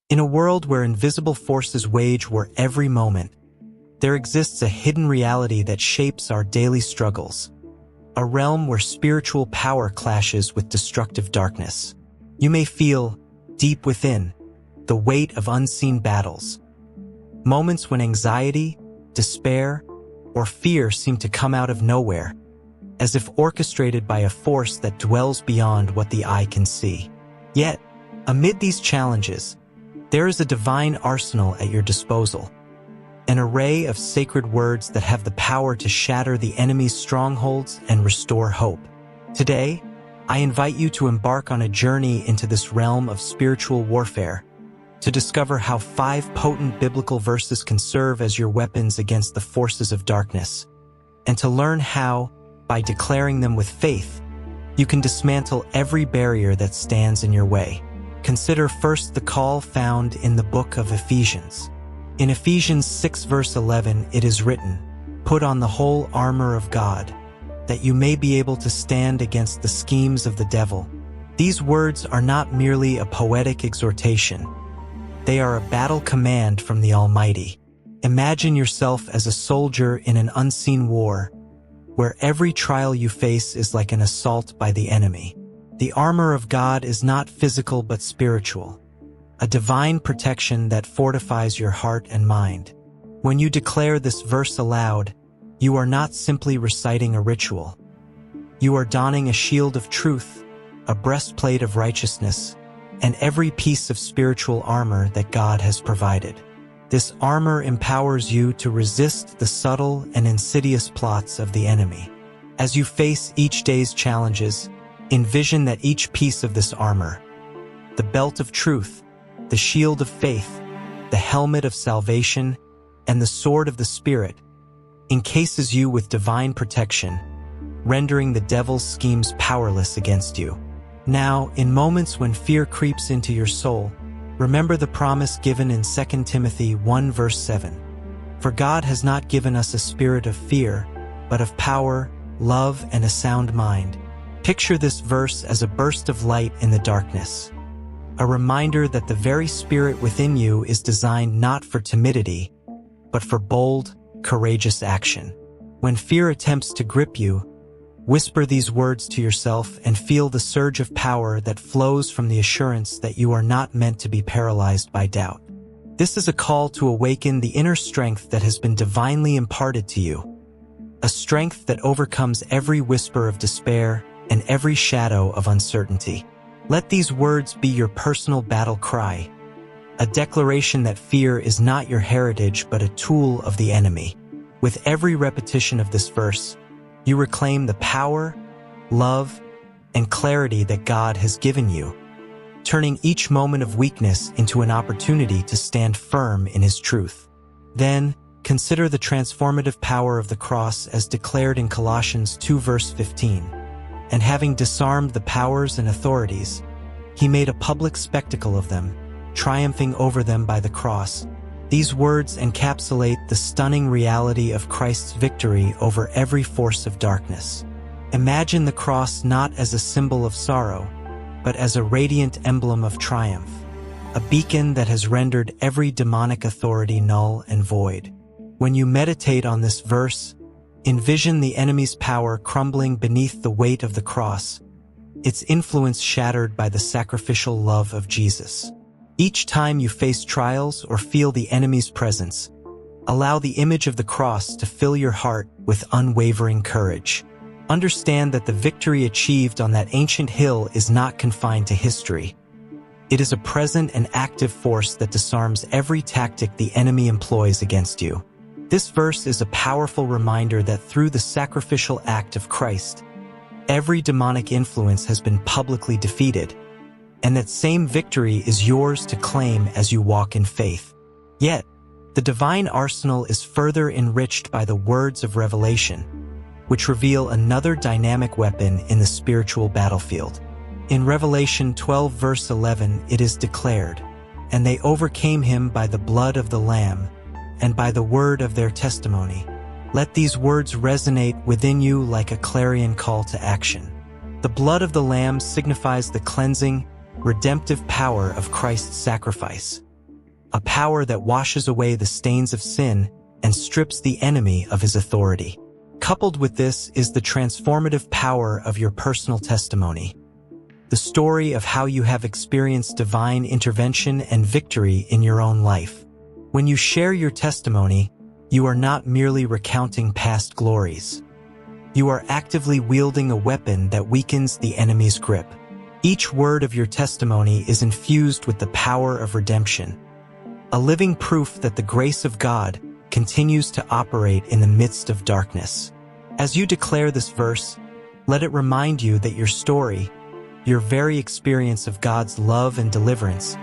In a world where invisible forces wage war every moment, there exists a hidden reality that shapes our daily struggles. A realm where spiritual power clashes with destructive darkness. You may feel, deep within, the weight of unseen battles. Moments when anxiety, despair, or fear seem to come out of nowhere, as if orchestrated by a force that dwells beyond what the eye can see. Yet, amid these challenges, there is a divine arsenal at your disposal. An array of sacred words that have the power to shatter the enemy's strongholds and restore hope. Today, I invite you to embark on a journey into this realm of spiritual warfare, to discover how 5 potent biblical verses can serve as your weapons against the forces of darkness, and to learn how, by declaring them with faith, you can dismantle every barrier that stands in your way. Consider first the call found in the book of Ephesians. In Ephesians 6 verse 11, it is written, "Put on the whole armor of God, that you may be able to stand against the schemes of the devil." These words are not merely a poetic exhortation. They are a battle command from the Almighty. Imagine yourself as a soldier in an unseen war, where every trial you face is like an assault by the enemy. The armor of God is not physical but spiritual, a divine protection that fortifies your heart and mind. When you declare this verse aloud, you are not simply reciting a ritual. You are donning a shield of truth, a breastplate of righteousness, and every piece of spiritual armor that God has provided. This armor empowers you to resist the subtle and insidious plots of the enemy. As you face each day's challenges, envision that each piece of this armor, the belt of truth, the shield of faith, the helmet of salvation, and the sword of the Spirit, encases you with divine protection, rendering the devil's schemes powerless against you. Now, in moments when fear creeps into your soul, remember the promise given in 2 Timothy 1 verse 7. "For God has not given us a spirit of fear, but of power, love, and a sound mind." Picture this verse as a burst of light in the darkness, a reminder that the very spirit within you is designed not for timidity, but for bold, courageous action. When fear attempts to grip you, whisper these words to yourself and feel the surge of power that flows from the assurance that you are not meant to be paralyzed by doubt. This is a call to awaken the inner strength that has been divinely imparted to you, a strength that overcomes every whisper of despair and every shadow of uncertainty. Let these words be your personal battle cry, a declaration that fear is not your heritage but a tool of the enemy. With every repetition of this verse, you reclaim the power, love, and clarity that God has given you, turning each moment of weakness into an opportunity to stand firm in His truth. Then, consider the transformative power of the cross as declared in Colossians 2 verse 15. "And having disarmed the powers and authorities, He made a public spectacle of them, triumphing over them by the cross." These words encapsulate the stunning reality of Christ's victory over every force of darkness. Imagine the cross not as a symbol of sorrow, but as a radiant emblem of triumph, a beacon that has rendered every demonic authority null and void. When you meditate on this verse, envision the enemy's power crumbling beneath the weight of the cross, its influence shattered by the sacrificial love of Jesus. Each time you face trials or feel the enemy's presence, allow the image of the cross to fill your heart with unwavering courage. Understand that the victory achieved on that ancient hill is not confined to history. It is a present and active force that disarms every tactic the enemy employs against you. This verse is a powerful reminder that through the sacrificial act of Christ, every demonic influence has been publicly defeated, and that same victory is yours to claim as you walk in faith. Yet, the divine arsenal is further enriched by the words of Revelation, which reveal another dynamic weapon in the spiritual battlefield. In Revelation 12 verse 11 it is declared, "And they overcame him by the blood of the Lamb, and by the word of their testimony." Let these words resonate within you like a clarion call to action. The blood of the Lamb signifies the cleansing, redemptive power of Christ's sacrifice. a power that washes away the stains of sin and strips the enemy of his authority. Coupled with this is the transformative power of your personal testimony, the story of how you have experienced divine intervention and victory in your own life. When you share your testimony, you are not merely recounting past glories. You are actively wielding a weapon that weakens the enemy's grip. Each word of your testimony is infused with the power of redemption, a living proof that the grace of God continues to operate in the midst of darkness. As you declare this verse, let it remind you that your story, your very experience of God's love and deliverance,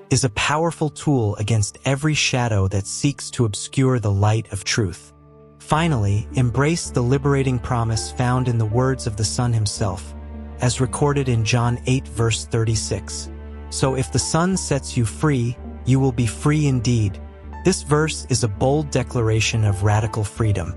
is a powerful tool against every shadow that seeks to obscure the light of truth. Finally, embrace the liberating promise found in the words of the Son himself, as recorded in John 8 verse 36. So if the Son sets you free, you will be free indeed. This verse is a bold declaration of radical freedom,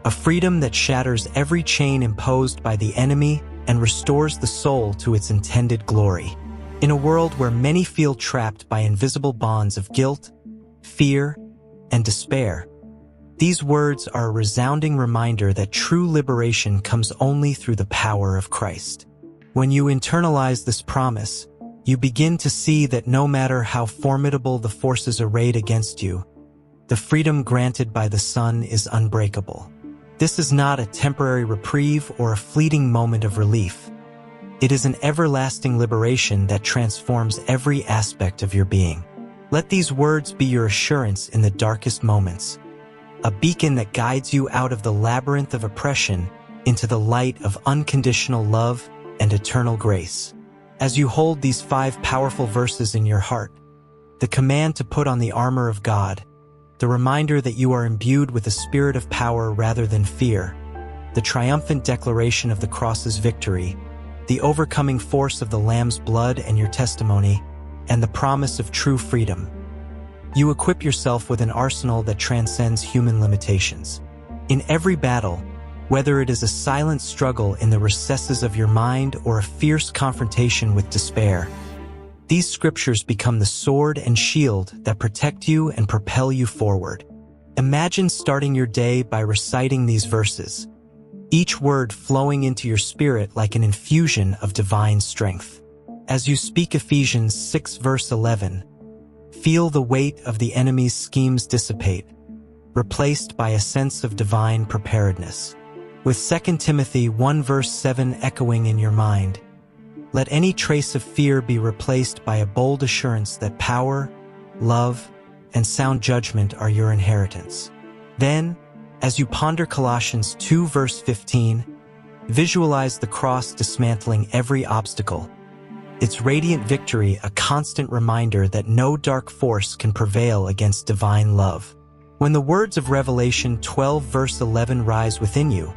a freedom that shatters every chain imposed by the enemy and restores the soul to its intended glory. In a world where many feel trapped by invisible bonds of guilt, fear, and despair, these words are a resounding reminder that true liberation comes only through the power of Christ. When you internalize this promise, you begin to see that no matter how formidable the forces arrayed against you, the freedom granted by the Son is unbreakable. This is not a temporary reprieve or a fleeting moment of relief. It is an everlasting liberation that transforms every aspect of your being. Let these words be your assurance in the darkest moments, a beacon that guides you out of the labyrinth of oppression into the light of unconditional love and eternal grace. As you hold these 5 powerful verses in your heart, the command to put on the armor of God, the reminder that you are imbued with a spirit of power rather than fear, the triumphant declaration of the cross's victory, the overcoming force of the Lamb's blood and your testimony, and the promise of true freedom, you equip yourself with an arsenal that transcends human limitations. In every battle, whether it is a silent struggle in the recesses of your mind or a fierce confrontation with despair, these scriptures become the sword and shield that protect you and propel you forward. Imagine starting your day by reciting these verses, each word flowing into your spirit like an infusion of divine strength. As you speak Ephesians 6 verse 11, feel the weight of the enemy's schemes dissipate, replaced by a sense of divine preparedness. With 2 Timothy 1 verse 7 echoing in your mind, let any trace of fear be replaced by a bold assurance that power, love, and sound judgment are your inheritance. Then, as you ponder Colossians 2 verse 15, visualize the cross dismantling every obstacle, its radiant victory a constant reminder that no dark force can prevail against divine love. When the words of Revelation 12 verse 11 rise within you,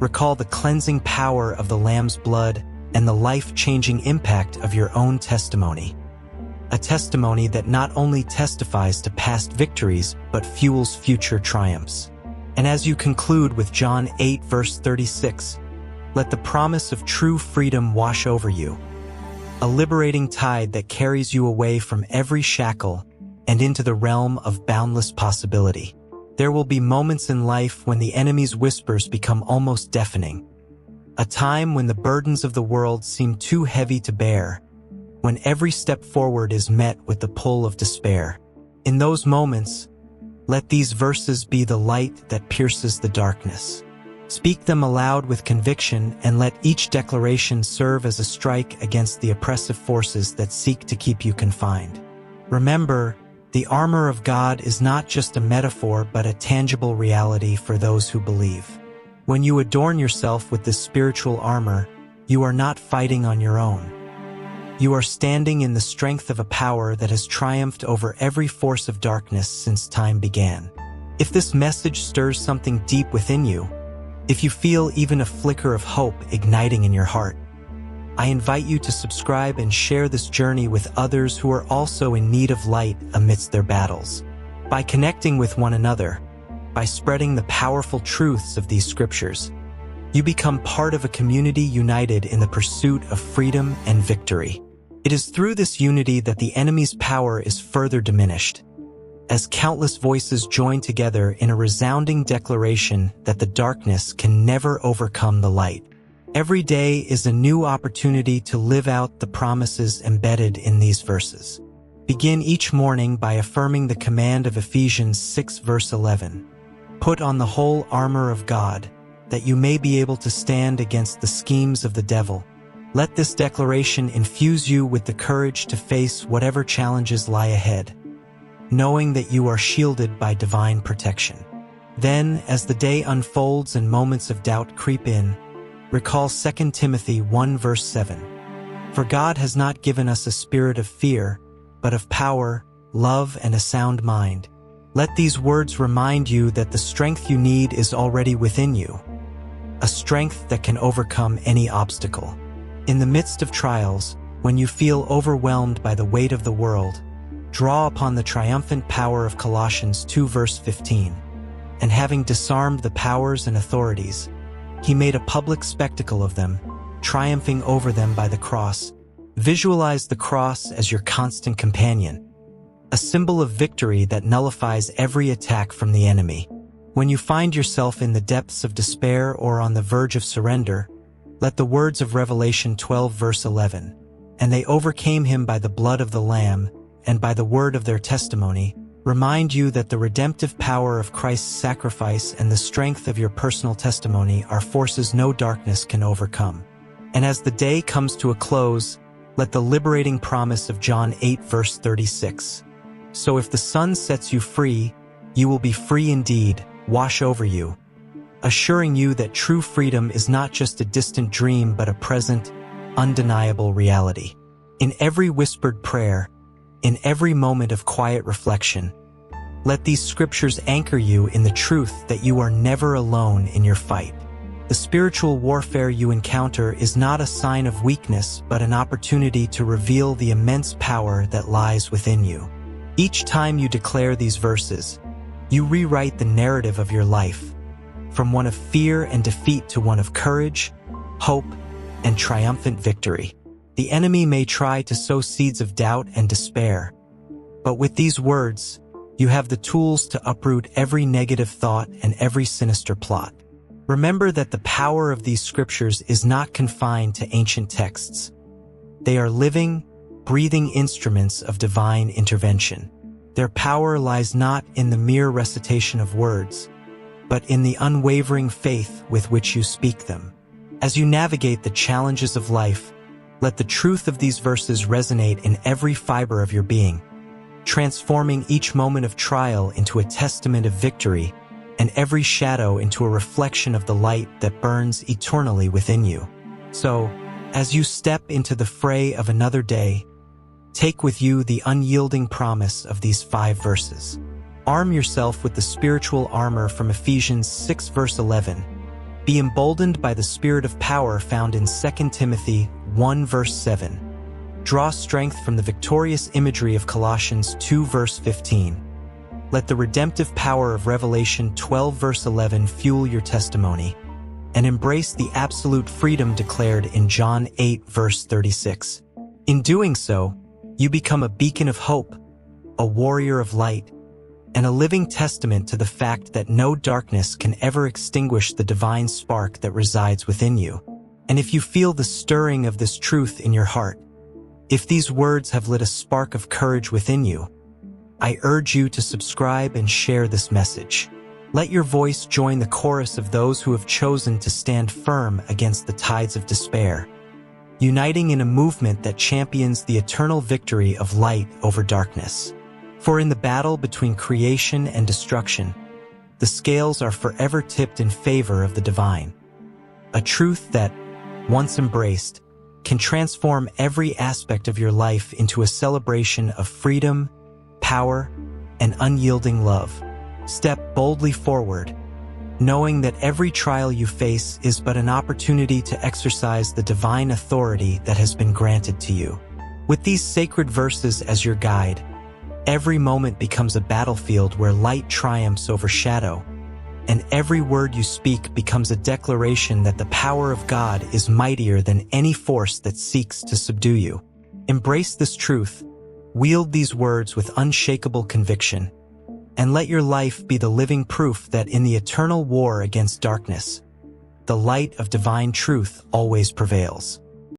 recall the cleansing power of the Lamb's blood and the life-changing impact of your own testimony. A testimony that not only testifies to past victories, but fuels future triumphs. And as you conclude with John 8 verse 36, let the promise of true freedom wash over you, a liberating tide that carries you away from every shackle and into the realm of boundless possibility. There will be moments in life when the enemy's whispers become almost deafening, a time when the burdens of the world seem too heavy to bear, when every step forward is met with the pull of despair. In those moments, let these verses be the light that pierces the darkness. Speak them aloud with conviction and let each declaration serve as a strike against the oppressive forces that seek to keep you confined. Remember, the armor of God is not just a metaphor but a tangible reality for those who believe. When you adorn yourself with this spiritual armor, you are not fighting on your own. You are standing in the strength of a power that has triumphed over every force of darkness since time began. If this message stirs something deep within you, if you feel even a flicker of hope igniting in your heart, I invite you to subscribe and share this journey with others who are also in need of light amidst their battles. By connecting with one another, by spreading the powerful truths of these scriptures, you become part of a community united in the pursuit of freedom and victory. It is through this unity that the enemy's power is further diminished, as countless voices join together in a resounding declaration that the darkness can never overcome the light. Every day is a new opportunity to live out the promises embedded in these verses. Begin each morning by affirming the command of Ephesians 6 verse 11. Put on the whole armor of God, that you may be able to stand against the schemes of the devil. Let this declaration infuse you with the courage to face whatever challenges lie ahead, knowing that you are shielded by divine protection. Then, as the day unfolds and moments of doubt creep in, recall 2 Timothy 1 verse 7. For God has not given us a spirit of fear, but of power, love, and a sound mind. Let these words remind you that the strength you need is already within you, a strength that can overcome any obstacle. In the midst of trials, when you feel overwhelmed by the weight of the world, draw upon the triumphant power of Colossians 2 verse 15. And having disarmed the powers and authorities, he made a public spectacle of them, triumphing over them by the cross. Visualize the cross as your constant companion, a symbol of victory that nullifies every attack from the enemy. When you find yourself in the depths of despair or on the verge of surrender, let the words of Revelation 12 verse 11, and they overcame him by the blood of the Lamb and by the word of their testimony, remind you that the redemptive power of Christ's sacrifice and the strength of your personal testimony are forces no darkness can overcome. And as the day comes to a close, let the liberating promise of John 8 verse 36. So if the Son sets you free, you will be free indeed, wash over you, assuring you that true freedom is not just a distant dream but a present, undeniable reality. In every whispered prayer, in every moment of quiet reflection, let these scriptures anchor you in the truth that you are never alone in your fight. The spiritual warfare you encounter is not a sign of weakness but an opportunity to reveal the immense power that lies within you. Each time you declare these verses, you rewrite the narrative of your life, from one of fear and defeat to one of courage, hope, and triumphant victory. The enemy may try to sow seeds of doubt and despair, but with these words, you have the tools to uproot every negative thought and every sinister plot. Remember that the power of these scriptures is not confined to ancient texts. They are living, breathing instruments of divine intervention. Their power lies not in the mere recitation of words, but in the unwavering faith with which you speak them. As you navigate the challenges of life, let the truth of these verses resonate in every fiber of your being, transforming each moment of trial into a testament of victory and every shadow into a reflection of the light that burns eternally within you. So, as you step into the fray of another day, take with you the unyielding promise of these 5 verses. Arm yourself with the spiritual armor from Ephesians 6 verse 11. Be emboldened by the spirit of power found in 2 Timothy 1 verse 7. Draw strength from the victorious imagery of Colossians 2 verse 15. Let the redemptive power of Revelation 12 verse 11 fuel your testimony, and embrace the absolute freedom declared in John 8 verse 36. In doing so, you become a beacon of hope, a warrior of light, and a living testament to the fact that no darkness can ever extinguish the divine spark that resides within you. And if you feel the stirring of this truth in your heart, if these words have lit a spark of courage within you, I urge you to subscribe and share this message. Let your voice join the chorus of those who have chosen to stand firm against the tides of despair, uniting in a movement that champions the eternal victory of light over darkness. For in the battle between creation and destruction, the scales are forever tipped in favor of the divine. A truth that, once embraced, can transform every aspect of your life into a celebration of freedom, power, and unyielding love. Step boldly forward, knowing that every trial you face is but an opportunity to exercise the divine authority that has been granted to you. With these sacred verses as your guide, every moment becomes a battlefield where light triumphs over shadow, and every word you speak becomes a declaration that the power of God is mightier than any force that seeks to subdue you. Embrace this truth, wield these words with unshakable conviction, and let your life be the living proof that in the eternal war against darkness, the light of divine truth always prevails.